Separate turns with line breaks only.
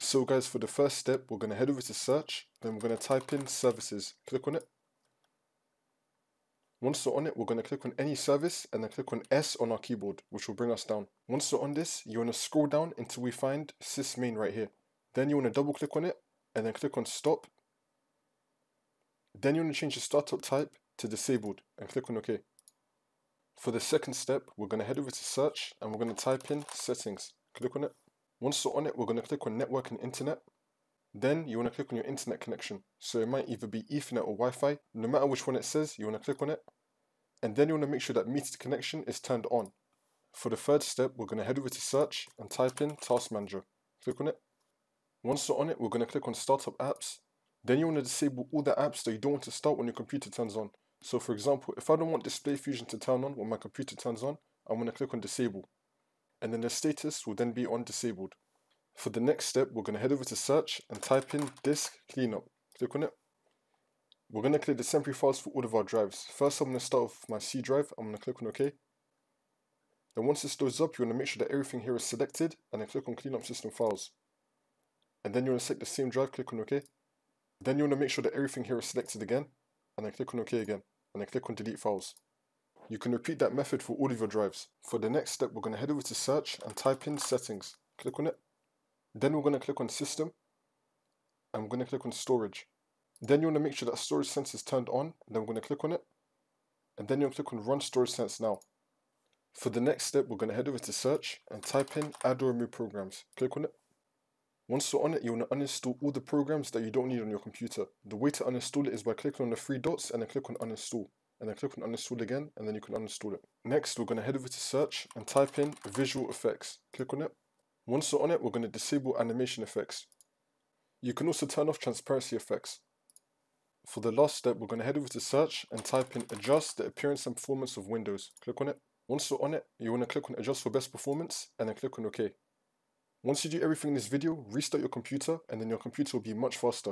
So guys, for the first step, we're going to head over to search, then we're going to type in services, click on it. Once we're on it, we're going to click on any service and then click on S on our keyboard, which will bring us down. Once we're on this, you want to scroll down until we find sysmain right here. Then you want to double click on it and then click on stop. Then you want to change the startup type to disabled and click on OK. For the second step, we're going to head over to search and we're going to type in settings, click on it. Once we're on it, we're going to click on network and internet. Then you want to click on your internet connection. So it might either be Ethernet or Wi-Fi. No matter which one it says, you want to click on it. And then you want to make sure that metered connection is turned on. For the third step, we're going to head over to search and type in task manager. Click on it. Once we're on it, we're going to click on startup apps. Then you want to disable all the apps that you don't want to start when your computer turns on. So for example, if I don't want display fusion to turn on when my computer turns on, I'm going to click on disable. And then the status will then be on disabled. For the next step, we're going to head over to search and type in disk cleanup. Click on it. We're going to clear the temporary files for all of our drives. First, I'm going to start off with my C drive. I'm going to click on OK. Then once this loads up, you want to make sure that everything here is selected and then click on clean up system files. And then you want to select the same drive, click on OK. Then you want to make sure that everything here is selected again and then click on OK again and then click on delete files. You can repeat that method for all of your drives. For the next step, we're going to head over to search and type in settings. Click on it. Then we're going to click on system and we're going to click on storage. Then you want to make sure that storage sense is turned on, and then we're going to click on it. And then you'll click on run storage sense now. For the next step, we're going to head over to search and type in add or remove programs. Click on it. Once you're on it, you want to uninstall all the programs that you don't need on your computer. The way to uninstall it is by clicking on the three dots and then click on uninstall. And then click on uninstall again, and then you can uninstall it. Next, we're going to head over to search and type in visual effects. Click on it. Once you're on it, we're going to disable animation effects. You can also turn off transparency effects. For the last step, we're going to head over to search and type in adjust the appearance and performance of Windows. Click on it. Once you're on it, you want to click on adjust for best performance and then click on OK. Once you do everything in this video, restart your computer and then your computer will be much faster.